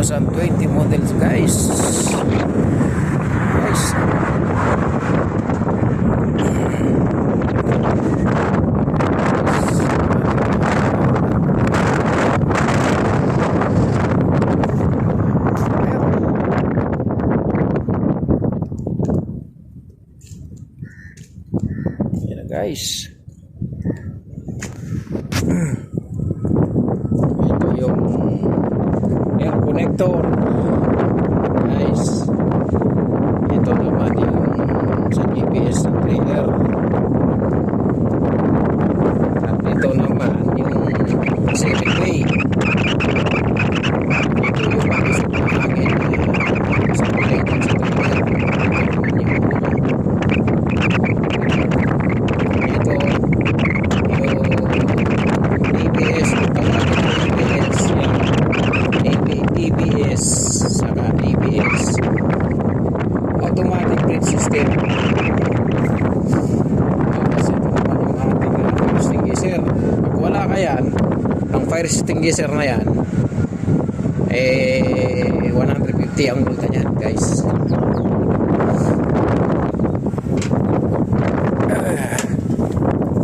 2020 models guys. Yan na guys. Ito yung air connector guys. Ito naman yung sa GPS ng trailer. At ito naman yung saving way. Ito yung pag-isip ng hangin sa plate at sa trailer. Ito yung ABS, ABS saka ABS automatic brake system. Tapos ito naman yung ating fire extinguisher. Pag wala ka yan, ang fire extinguisher na yan 150 ang multa niyan guys.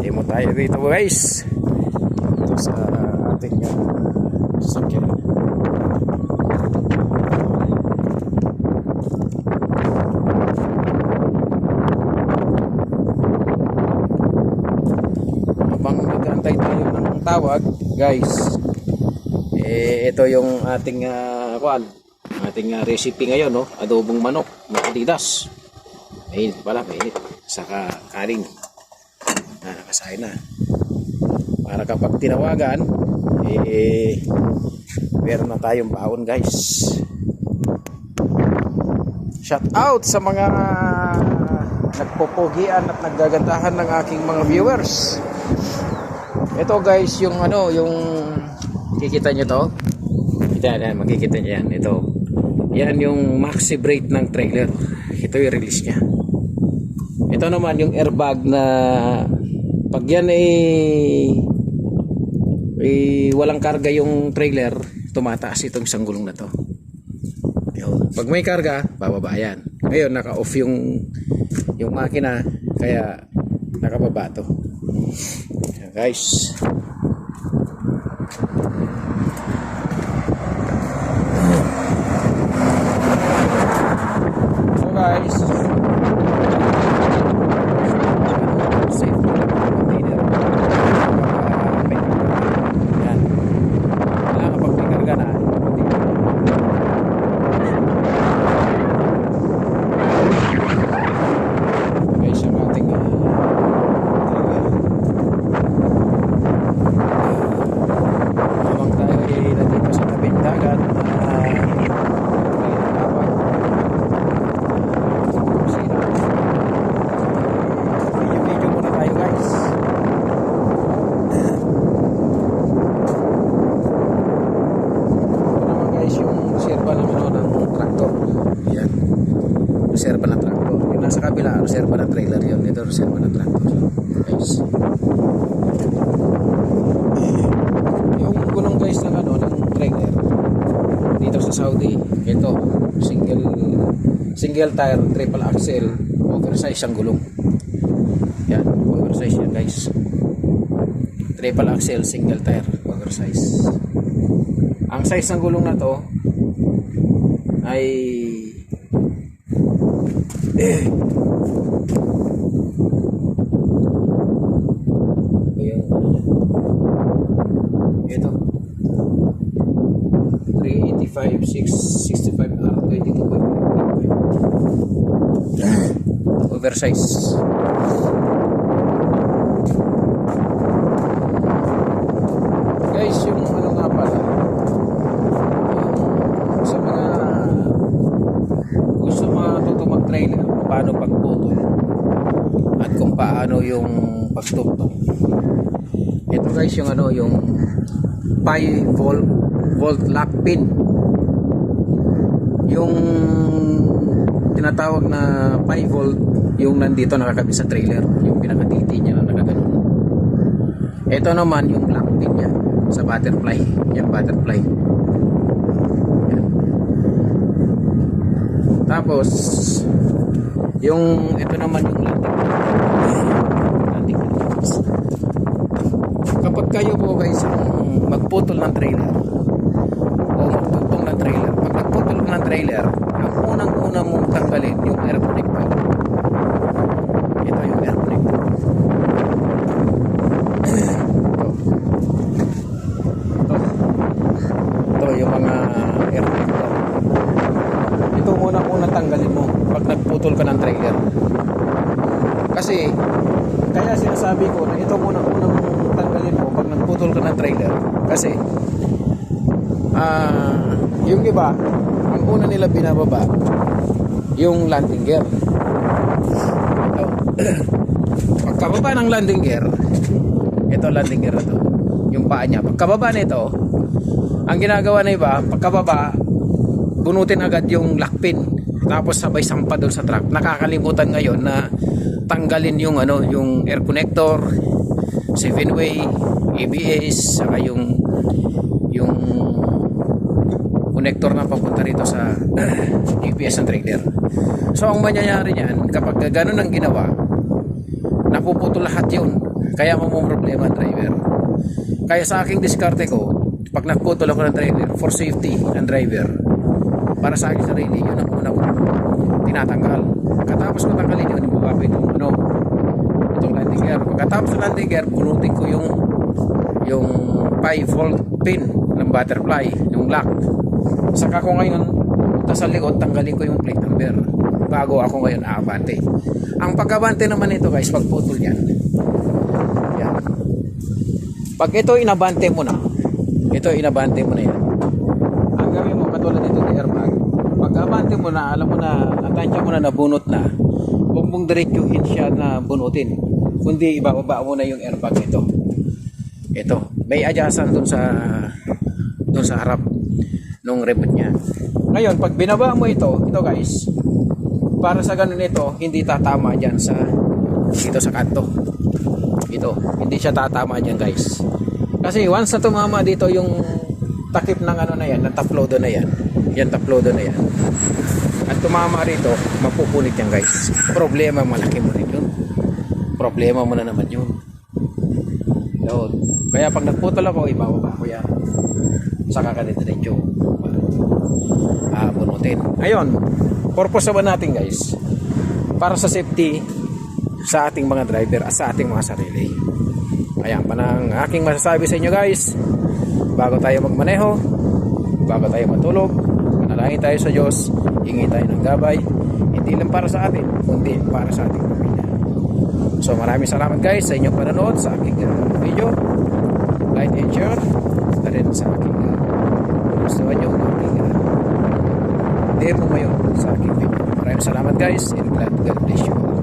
Demo tayo dito guys. Ito sa ating sasakyan. Habang nag-aantay tayo ng tawag guys, ito yung ating recipe ngayon, no? Adobong manok makadidas. Mainit pala, mainit. Saka karing nakasahin na para kapag tinawagan meron na tayong baon guys. Shout out sa mga nagpopogian at naggagandahan ng aking mga viewers. Ito guys yung yung kikita nyo to, makikita nyo yan. Ito yan yung maxi brake ng trailer. Ito yung release nya. Ito naman yung airbag na pag yan walang karga yung trailer, tumataas itong isang gulong na to. Pag may karga, bababa yan. Ngayon naka-off yung makina, kaya nakababa to. Ayan, guys. So guys, reserva ng traktor. Yung nasa kabila, reserva ng trailer yun. Ito, reserva ng traktor. Guys. Yung gulong guys ng ng trailer dito sa Saudi, ito, single tire, triple axle, oversize ang gulong. Yan, oversize yan guys. Triple axle, single tire, oversize. Ang size ng gulong na to ay ito 385 665 22.5 oversize. Guys, yung nga pala, yung sa mga gusto matuto mag-trailer, paano pagputol at kung paano yung pagtugtog. Ito guys yung yung 5 volt lock pin, yung tinatawag na 5 volt, yung nandito nakakabit sa trailer, yung pinakatiti niya na nakaganon. Ito naman yung lock pin niya sa butterfly, yung butterfly. Tapos yung ito naman yung landing gear. Kapag kayo po guys ang magputol ng trailer o magtutong ng trailer, pag nagputol ng trailer, ang unang-una mong tanggalin yung air connector. Ito yung air connector. Ito yung mga air connector. Ito unang-una tanggalin mo pag nagputol ka ng trailer. Kasi kaya sinasabi ko na ito unang-una mong tanggalin mo pag nagputol ka ng trailer. Kasi yung iba, ang una nila binababa yung landing gear. Ito. Pagkababa ng landing gear, ito landing gear na to, yung paa niya. Pagkababa nito, ang ginagawa na iba, pagkababa, bunutin agad yung lock pin, tapos sabay sampa doon sa truck. Nakakalimutan ngayon na tanggalin yung yung air connector, 7-way, ABS, saka yung connector na papunta rito sa GPS ng trailer. So ang mangyayari niyan, kapag gano'n ang ginawa, napuputol lahat yun. Kaya problema ang driver. Kaya sa aking diskarte ko, pag nagputol ako ng trailer, for safety ng driver, para sa akin sarili, yun ang una ko tinatanggal. Katapos ko tanggalin yun, ibababa itong landing gear. Pagkatapos ng landing gear, bunutin ko yung 5-volt pin ng butterfly, yung lock. Saka ko ngayon sa likod, tanggalin ko yung plate number bago ako ngayon aabante. Ang pagkabante naman ito guys, pagputol yan, pag ito inabante mo na, yan, ang gawin mo katulad dito ng airbag, pag abante mo na, alam mo na, natansya mo na, nabunot na, huwag mong diretsuhin siya na bunutin, kundi ibababa mo na yung airbag nito. Ito, may adjustan dun sa harap nung remote niya. Ngayon, pag binaba mo ito guys, para sa ganun ito, hindi tatama dyan dito sa kanto. Ito, hindi siya tatama dyan guys. Kasi once na tumama dito yung takip ng na yan, ng top loader na yan, top loader na yan, at tumama rito, mapupunit yan guys. Problema, malaki mo rin yun. Problema mo na naman yun. So, kaya pag nagputol ako, ibababa ko yan. Saka ka diretso bunutin. Ayun, purpose naman natin guys, para sa safety sa ating mga driver at sa ating mga sarili. Ayan pa ng aking masasabi sa inyo guys. Bago tayo magmaneho, bago tayo matulog, manalangin tayo sa Diyos, hingi tayo ng gabay, hindi lang para sa atin, kundi para sa ating pamilya. So maraming salamat guys sa inyong panonood sa aking video. Like and share na rin sa aking gusto nyo aking demo ngayon sa aking video. Maraming salamat guys, and God bless you.